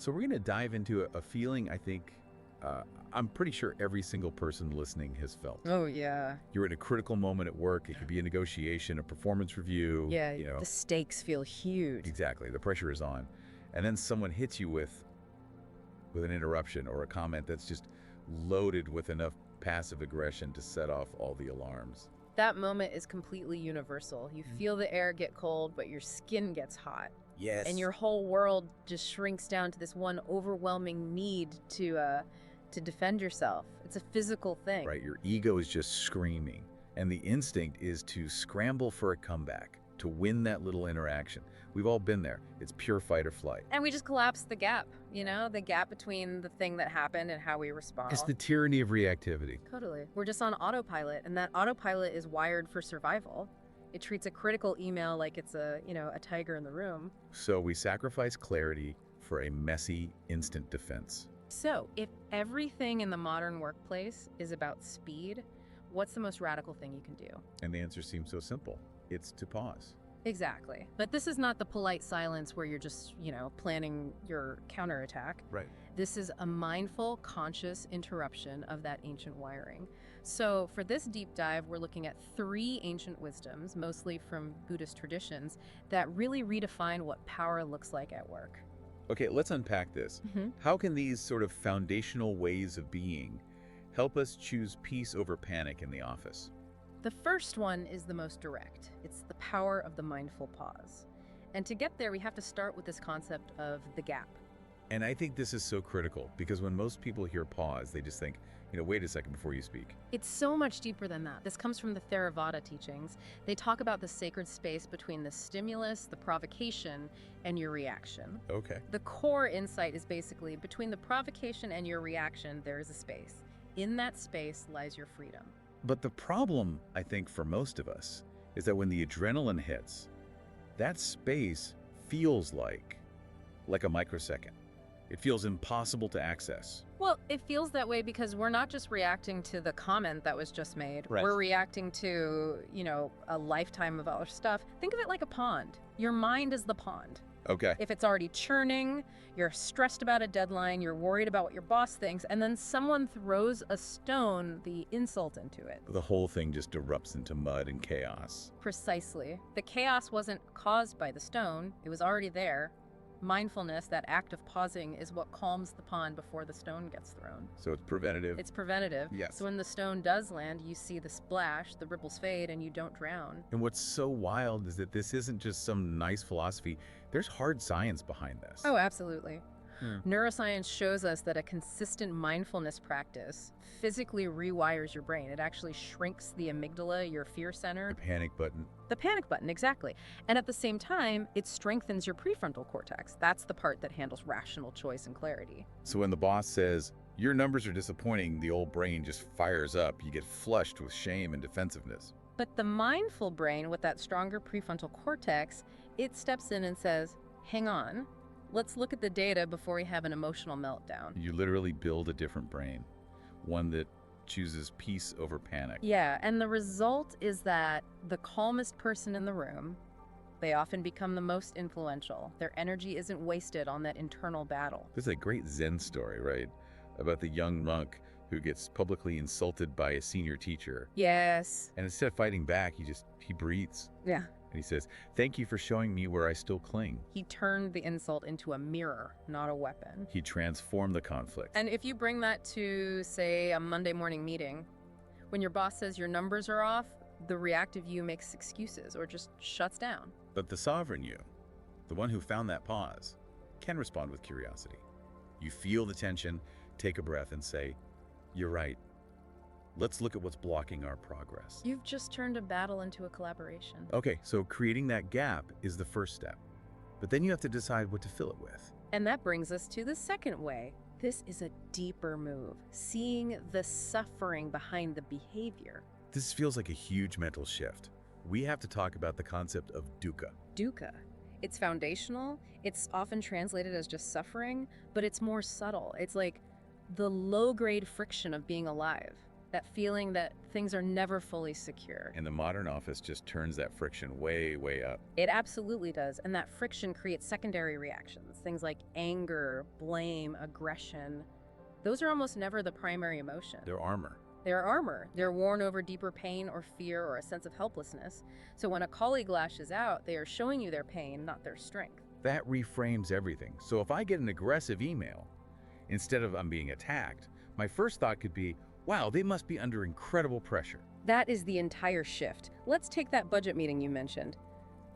So we're going to dive into a feeling I think I'm pretty sure every single person listening has felt. Oh, yeah. You're in a critical moment at work. It could be a negotiation, a performance review. Yeah, You know, the stakes feel huge. exactly. The pressure is on. And then someone hits you with an interruption or a comment that's just loaded with enough passive aggression to set off all the alarms. That moment is completely universal. You feel the air get cold, but your skin gets hot. Yes. And your whole world just shrinks down to this one overwhelming need to defend yourself. It's a physical thing. Right, your ego is just screaming. And the instinct is to scramble for a comeback, to win that little interaction. We've all been there. It's pure fight or flight. And we just collapse the gap, the gap between the thing that happened and how we respond. It's the tyranny of reactivity. Totally. We're just on autopilot, and that autopilot is wired for survival. It treats a critical email like it's a tiger in the room. So we sacrifice clarity for a messy, instant defense. So, if everything in the modern workplace is about speed, what's the most radical thing you can do? And the answer seems so simple. It's to pause. Exactly. But this is not the polite silence where you're just, planning your counterattack. Right. This is a mindful, conscious interruption of that ancient wiring. So for this deep dive, we're looking at 3 ancient wisdoms, mostly from Buddhist traditions, that really redefine what power looks like at work. Okay, let's unpack this. How can these sort of foundational ways of being help us choose peace over panic in the office? The first one is the most direct. It's the power of the mindful pause. And to get there, we have to start with this concept of the gap. And I think this is so critical because when most people hear pause, they just think, wait a second before you speak. It's so much deeper than that. This comes from the Theravada teachings. They talk about the sacred space between the stimulus, the provocation, and your reaction. Okay. The core insight is basically between the provocation and your reaction, there is a space. In that space lies your freedom. But the problem, I think, for most of us is that when the adrenaline hits, that space feels like a microsecond. It feels impossible to access. Well, it feels that way because we're not just reacting to the comment that was just made. Right. We're reacting to, a lifetime of other stuff. Think of it like a pond. Your mind is the pond. Okay. If it's already churning, you're stressed about a deadline, you're worried about what your boss thinks, and then someone throws a stone, the insult into it. The whole thing just erupts into mud and chaos. Precisely. The chaos wasn't caused by the stone. It was already there. Mindfulness, that act of pausing, is what calms the pond before the stone gets thrown. So it's preventative. It's preventative. Yes. So when the stone does land, you see the splash, the ripples fade, and you don't drown. And what's so wild is that this isn't just some nice philosophy. There's hard science behind this. Oh, absolutely. Neuroscience shows us that a consistent mindfulness practice physically rewires your brain. It actually shrinks the amygdala, your fear center. The panic button. The panic button, exactly. And at the same time, it strengthens your prefrontal cortex. That's the part that handles rational choice and clarity. So when the boss says, your numbers are disappointing, the old brain just fires up. You get flushed with shame and defensiveness. But the mindful brain, with that stronger prefrontal cortex, it steps in and says, hang on, let's look at the data before we have an emotional meltdown. You literally build a different brain, one that chooses peace over panic. Yeah, and the result is that the calmest person in the room, they often become the most influential. Their energy isn't wasted on that internal battle. There's a great Zen story, right? About the young monk who gets publicly insulted by a senior teacher. Yes. And instead of fighting back, he breathes. Yeah. And he says, thank you for showing me where I still cling. He turned the insult into a mirror, not a weapon. He transformed the conflict. And if you bring that to, say, a Monday morning meeting, when your boss says your numbers are off, the reactive you makes excuses or just shuts down. But the sovereign you, the one who found that pause, can respond with curiosity. You feel the tension, take a breath and say, you're right. Let's look at what's blocking our progress. You've just turned a battle into a collaboration. Okay, so creating that gap is the first step. But then you have to decide what to fill it with. And that brings us to the second way. This is a deeper move, seeing the suffering behind the behavior. This feels like a huge mental shift. We have to talk about the concept of dukkha. Dukkha. It's foundational. It's often translated as just suffering, but it's more subtle. It's like the low-grade friction of being alive. that feeling that things are never fully secure. And the modern office just turns that friction way, way up. It absolutely does, and that friction creates secondary reactions, things like anger, blame, aggression. Those are almost never the primary emotion. They're armor. They're armor. They're worn over deeper pain or fear or a sense of helplessness. So when a colleague lashes out, they are showing you their pain, not their strength. That reframes everything. So if I get an aggressive email, instead of I'm being attacked, my first thought could be, wow, they must be under incredible pressure. That is the entire shift. Let's take that budget meeting you mentioned.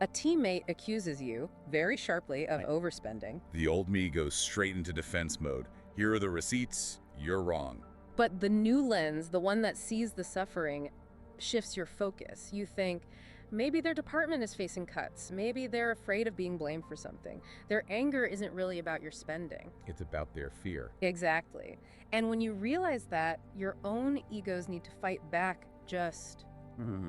A teammate accuses you, very sharply, of overspending. The old me goes straight into defense mode. Here are the receipts, you're wrong. But the new lens, the one that sees the suffering, shifts your focus. You think, maybe their department is facing cuts. Maybe they're afraid of being blamed for something. Their anger isn't really about your spending. It's about their fear. Exactly. And when you realize that, your own egos need to fight back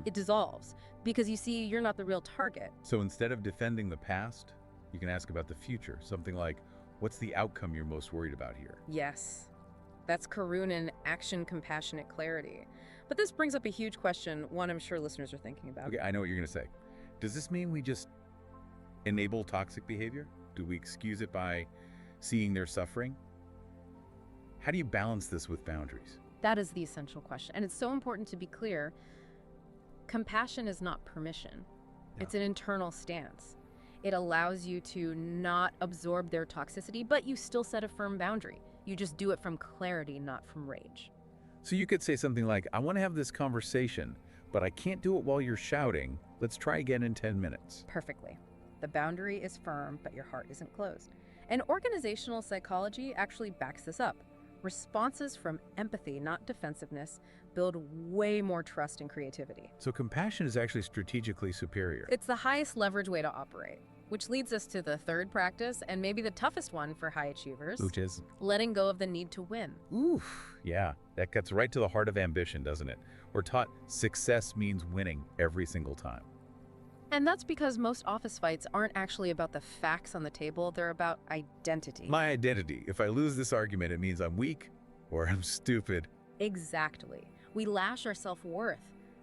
it dissolves. Because you see, you're not the real target. So instead of defending the past, you can ask about the future. Something like, what's the outcome you're most worried about here? Yes. That's Karunan action, compassionate clarity. But this brings up a huge question, one I'm sure listeners are thinking about. Okay, I know what you're going to say. Does this mean we just enable toxic behavior? Do we excuse it by seeing their suffering? How do you balance this with boundaries? That is the essential question. And it's so important to be clear. Compassion is not permission. Yeah. It's an internal stance. It allows you to not absorb their toxicity, but you still set a firm boundary. You just do it from clarity, not from rage. So you could say something like, I want to have this conversation, but I can't do it while you're shouting. Let's try again in 10 minutes. Perfectly. The boundary is firm, but your heart isn't closed. And organizational psychology actually backs this up. Responses from empathy, not defensiveness, build way more trust and creativity. So compassion is actually strategically superior. It's the highest leverage way to operate. Which leads us to the third practice, and maybe the toughest one for high achievers. Which is? Letting go of the need to win. Oof, yeah, that gets right to the heart of ambition, doesn't it? We're taught success means winning every single time. And that's because most office fights aren't actually about the facts on the table, they're about identity. My identity. If I lose this argument, it means I'm weak or I'm stupid. Exactly. We lash our self-worth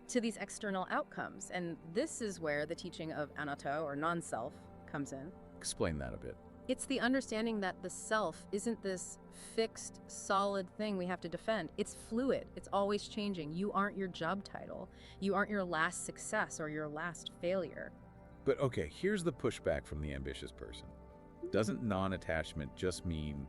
to these external outcomes, and this is where the teaching of anatta, or non-self, comes in. Explain that a bit. It's the understanding that the self isn't this fixed, solid thing we have to defend. It's fluid. It's always changing. You aren't your job title. You aren't your last success or your last failure. But okay, here's the pushback from the ambitious person. Doesn't non-attachment just mean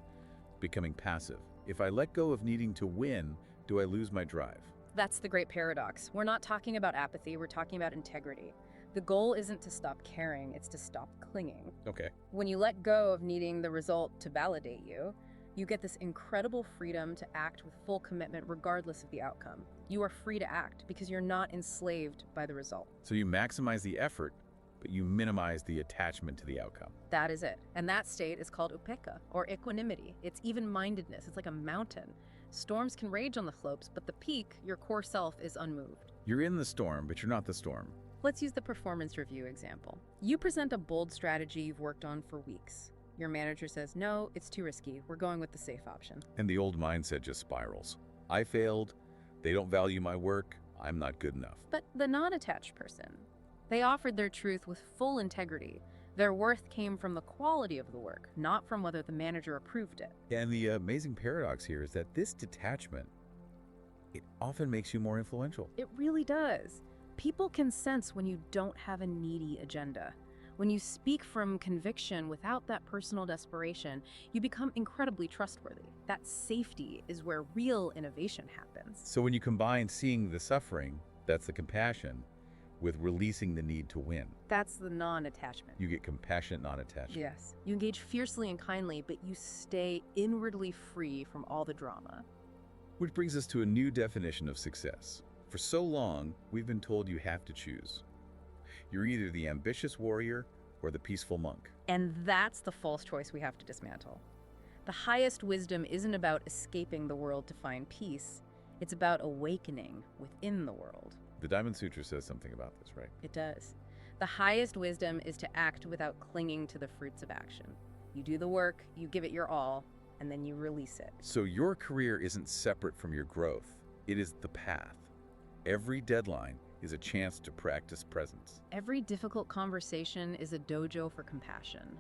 becoming passive? If I let go of needing to win, do I lose my drive? That's the great paradox. We're not talking about apathy, we're talking about integrity. The goal isn't to stop caring, it's to stop clinging. Okay. When you let go of needing the result to validate you, you get this incredible freedom to act with full commitment regardless of the outcome. You are free to act because you're not enslaved by the result. So you maximize the effort, but you minimize the attachment to the outcome. That is it. And that state is called upekkha, or equanimity. It's even-mindedness. It's like a mountain. Storms can rage on the slopes, but the peak, your core self, is unmoved. You're in the storm, but you're not the storm. Let's use the performance review example. You present a bold strategy you've worked on for weeks. Your manager says, no, it's too risky. We're going with the safe option. And the old mindset just spirals. I failed. They don't value my work. I'm not good enough. But the non-attached person, they offered their truth with full integrity. Their worth came from the quality of the work, not from whether the manager approved it. And the amazing paradox here is that this detachment, it often makes you more influential. It really does. People can sense when you don't have a needy agenda. When you speak from conviction without that personal desperation, you become incredibly trustworthy. That safety is where real innovation happens. So when you combine seeing the suffering, that's the compassion, with releasing the need to win, That's the non-attachment. you get compassionate non-attachment. Yes. You engage fiercely and kindly, but you stay inwardly free from all the drama. Which brings us to a new definition of success. For so long, we've been told you have to choose. You're either the ambitious warrior or the peaceful monk. And that's the false choice we have to dismantle. The highest wisdom isn't about escaping the world to find peace. It's about awakening within the world. The Diamond Sutra says something about this, right? It does. The highest wisdom is to act without clinging to the fruits of action. You do the work, you give it your all, and then you release it. So your career isn't separate from your growth. It is the path. Every deadline is a chance to practice presence. Every difficult conversation is a dojo for compassion.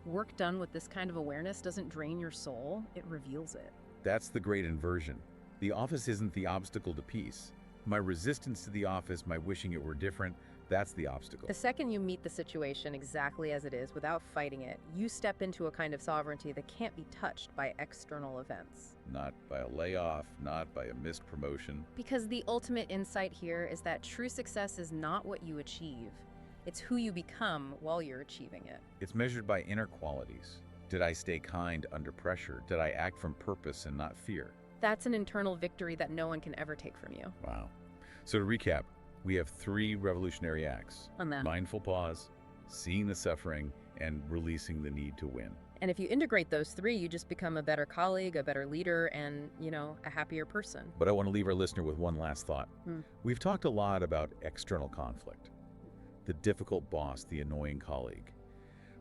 Work done with this kind of awareness doesn't drain your soul, it reveals it. That's the great inversion. The office isn't the obstacle to peace. My resistance to the office, my wishing it were different, that's the obstacle. The second you meet the situation exactly as it is without fighting it, you step into a kind of sovereignty that can't be touched by external events. Not by a layoff, not by a missed promotion. Because the ultimate insight here is that true success is not what you achieve. It's who you become while you're achieving it. It's measured by inner qualities. Did I stay kind under pressure? Did I act from purpose and not fear? That's an internal victory that no one can ever take from you. Wow. So to recap, we have 3 revolutionary acts. On that. Mindful pause, seeing the suffering, and releasing the need to win. And if you integrate those 3, you just become a better colleague, a better leader, and, a happier person. But I want to leave our listener with one last thought. We've talked a lot about external conflict, the difficult boss, the annoying colleague.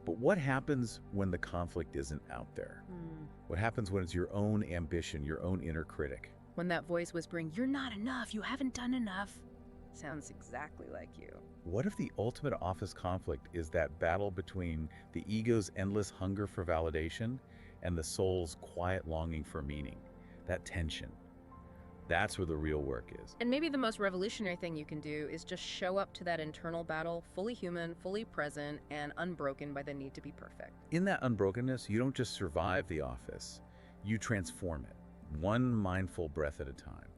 But what happens when the conflict isn't out there? What happens when it's your own ambition, your own inner critic? When that voice whispering, "You're not enough, you haven't done enough," sounds exactly like you. What if the ultimate office conflict is that battle between the ego's endless hunger for validation and the soul's quiet longing for meaning? That tension. That's where the real work is. And maybe the most revolutionary thing you can do is just show up to that internal battle fully human, fully present, and unbroken by the need to be perfect. In that unbrokenness, you don't just survive the office, you transform it, one mindful breath at a time.